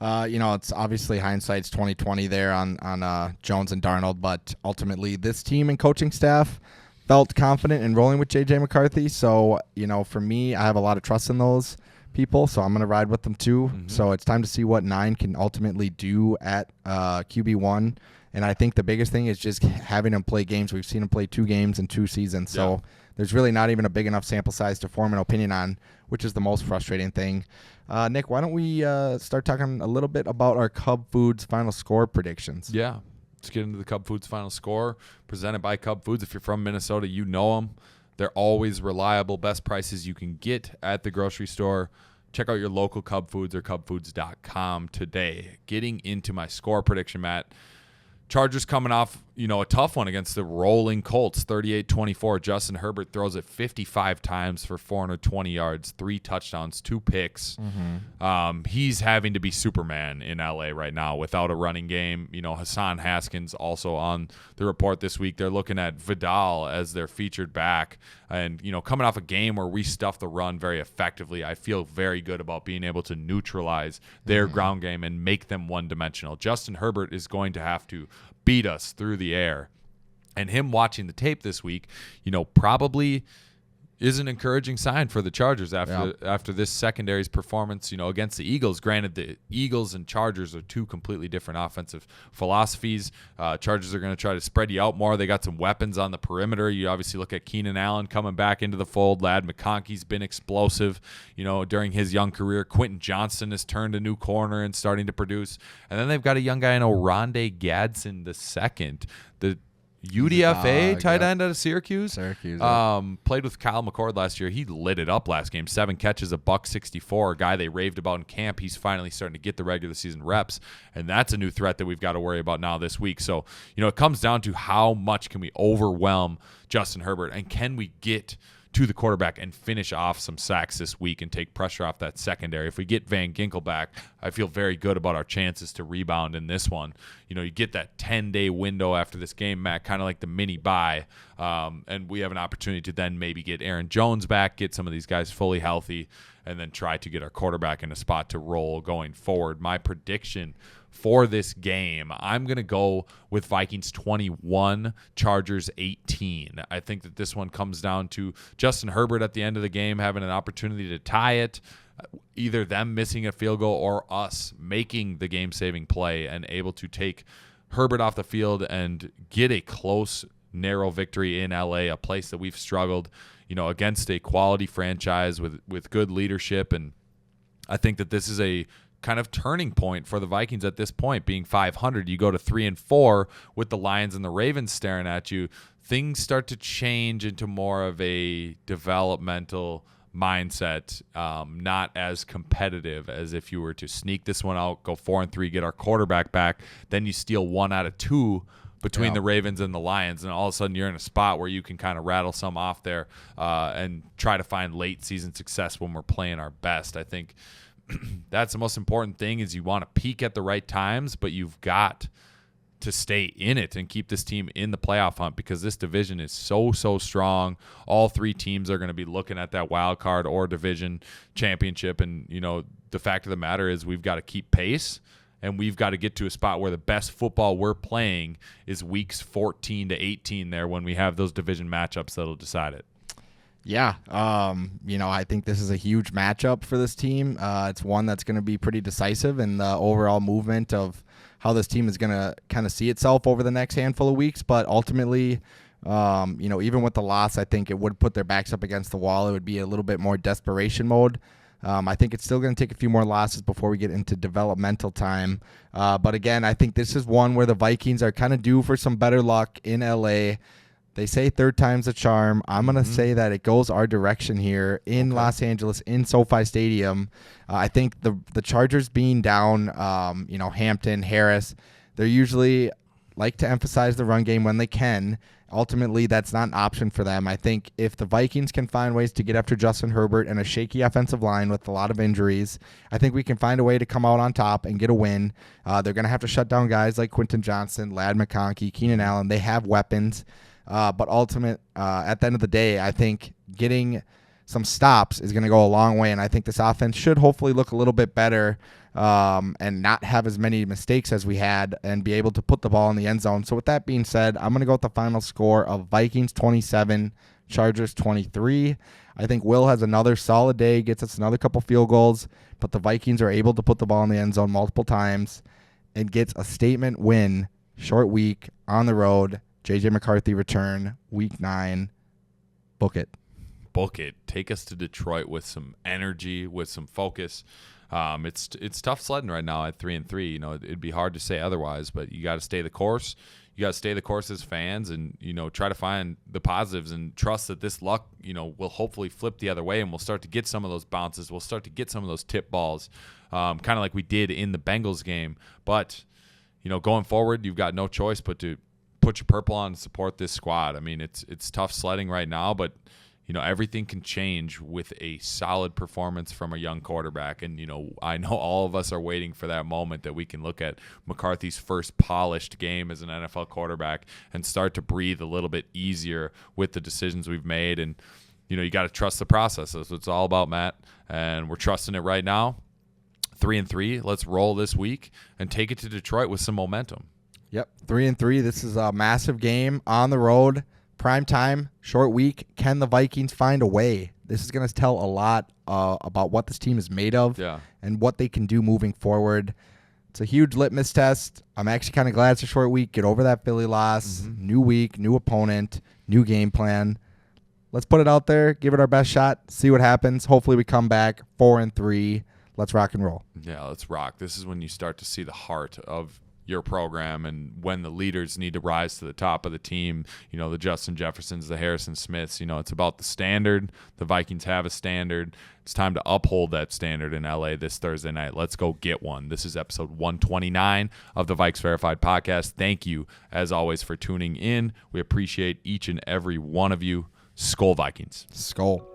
It's obviously hindsight's 2020 there on Jones and Darnold, but ultimately this team and coaching staff felt confident in rolling with J.J. McCarthy. So, for me, I have a lot of trust in those people, so I'm going to ride with them too. So it's time to see what 9 can ultimately do at QB1. And I think the biggest thing is just having him play games. We've seen him play 2 games in 2 seasons. So there's really not even a big enough sample size to form an opinion on, which is the most frustrating thing. Nick, why don't we start talking a little bit about our Cub Foods final score predictions? Yeah. Let's get into the Cub Foods final score presented by Cub Foods. If you're from Minnesota, you know them. They're always reliable, best prices you can get at the grocery store. Check out your local Cub Foods or cubfoods.com today. Getting into my score prediction, Matt. Chargers coming off, a tough one against the rolling Colts, 38-24. Justin Herbert throws it 55 times for 420 yards, 3 touchdowns, 2 picks. He's having to be Superman in LA right now without a running game. Hassan Haskins also on the report this week. They're looking at Vidal as their featured back. And, coming off a game where we stuffed the run very effectively, I feel very good about being able to neutralize their ground game and make them one-dimensional. Justin Herbert is going to have to beat us through the air. And him watching the tape this week, probably is an encouraging sign for the Chargers after this secondary's performance, against the Eagles. Granted, the Eagles and Chargers are 2 completely different offensive philosophies. Chargers are going to try to spread you out more. They got some weapons on the perimeter. You obviously look at Keenan Allen coming back into the fold. Ladd McConkey's been explosive, during his young career. Quentin Johnston has turned a new corner and starting to produce. And then they've got a young guy in Oronde Gadsden II, the UDFA tight end out of Syracuse. Played with Kyle McCord last year. He lit it up last game. 7 catches, $164. A guy they raved about in camp. He's finally starting to get the regular season reps, and that's a new threat that we've got to worry about now this week. So, it comes down to how much can we overwhelm Justin Herbert, and can we get to the quarterback and finish off some sacks this week and take pressure off that secondary. If we get Van Ginkel back, I feel very good about our chances to rebound in this one. You get that 10-day window after this game, Matt, kind of like the mini bye, and we have an opportunity to then maybe get Aaron Jones back, get some of these guys fully healthy, and then try to get our quarterback in a spot to roll going forward. My prediction for this game, I'm going to go with Vikings 21, Chargers 18. I think that this one comes down to Justin Herbert at the end of the game having an opportunity to tie it, either them missing a field goal or us making the game-saving play and able to take Herbert off the field and get a close, narrow victory in LA, a place that we've struggled, against a quality franchise with good leadership. And I think that this is a kind of turning point for the Vikings at this point, being 500. You go to 3-4 with the Lions and the Ravens staring at you. Things start to change into more of a developmental mindset, not as competitive as if you were to sneak this one out, go 4-3, get our quarterback back, then you steal 1 out of 2 between the Ravens and the Lions, and all of a sudden you're in a spot where you can kind of rattle some off there and try to find late season success when we're playing our best. I think that's the most important thing is you want to peak at the right times, but you've got to stay in it and keep this team in the playoff hunt because this division is so strong. All three teams are going to be looking at that wild card or division championship. And, the fact of the matter is we've got to keep pace and we've got to get to a spot where the best football we're playing is weeks 14 to 18 there when we have those division matchups that'll decide it. Yeah. I think this is a huge matchup for this team. It's one that's going to be pretty decisive in the overall movement of how this team is going to kind of see itself over the next handful of weeks. But ultimately, even with the loss, I think it would put their backs up against the wall. It would be a little bit more desperation mode. I think it's still going to take a few more losses before we get into developmental time. But again, I think this is one where the Vikings are kind of due for some better luck in LA. They say third time's a charm. I'm going to say that it goes our direction here in Los Angeles, in SoFi Stadium. I think the Chargers being down, Hampton, Harris, they usually like to emphasize the run game when they can. Ultimately, that's not an option for them. I think if the Vikings can find ways to get after Justin Herbert and a shaky offensive line with a lot of injuries, I think we can find a way to come out on top and get a win. They're going to have to shut down guys like Quentin Johnson, Ladd McConkey, Keenan Allen. They have weapons. But at the end of the day, I think getting some stops is going to go a long way, and I think this offense should hopefully look a little bit better and not have as many mistakes as we had and be able to put the ball in the end zone. So with that being said, I'm going to go with the final score of Vikings 27, Chargers 23. I think Will has another solid day, gets us another couple field goals, but the Vikings are able to put the ball in the end zone multiple times and gets a statement win, short week, on the road. J.J. McCarthy return, week 9. Book it. Book it. Take us to Detroit with some energy, with some focus. It's tough sledding right now at 3-3. It'd be hard to say otherwise, but you got to stay the course. You got to stay the course as fans and, try to find the positives and trust that this luck, will hopefully flip the other way and we'll start to get some of those bounces. We'll start to get some of those tip balls, kind of like we did in the Bengals game. But, going forward, you've got no choice but to put your purple on and support this squad. I mean, it's tough sledding right now, but everything can change with a solid performance from a young quarterback. And I know all of us are waiting for that moment that we can look at McCarthy's first polished game as an NFL quarterback and start to breathe a little bit easier with the decisions we've made. And you got to trust the process. That's what it's all about, Matt. And we're trusting it right now. 3-3. Let's roll this week and take it to Detroit with some momentum. Yep, 3-3. This is a massive game on the road, prime time, short week. Can the Vikings find a way? This is going to tell a lot about what this team is made of and what they can do moving forward. It's a huge litmus test. I'm actually kind of glad it's a short week. Get over that Philly loss. New week, new opponent, new game plan. Let's put it out there, give it our best shot, see what happens. Hopefully we come back 4-3. Let's rock and roll. Yeah, let's rock. This is when you start to see the heart of your program and when the leaders need to rise to the top of the team, the Justin Jeffersons, the Harrison Smiths, it's about the standard. The Vikings have a standard. It's time to uphold that standard in LA this Thursday night. Let's go get one. This is episode 129 of the Vikes Verified podcast. Thank you, as always, for tuning in. We appreciate each and every one of you. Skol Vikings. Skol.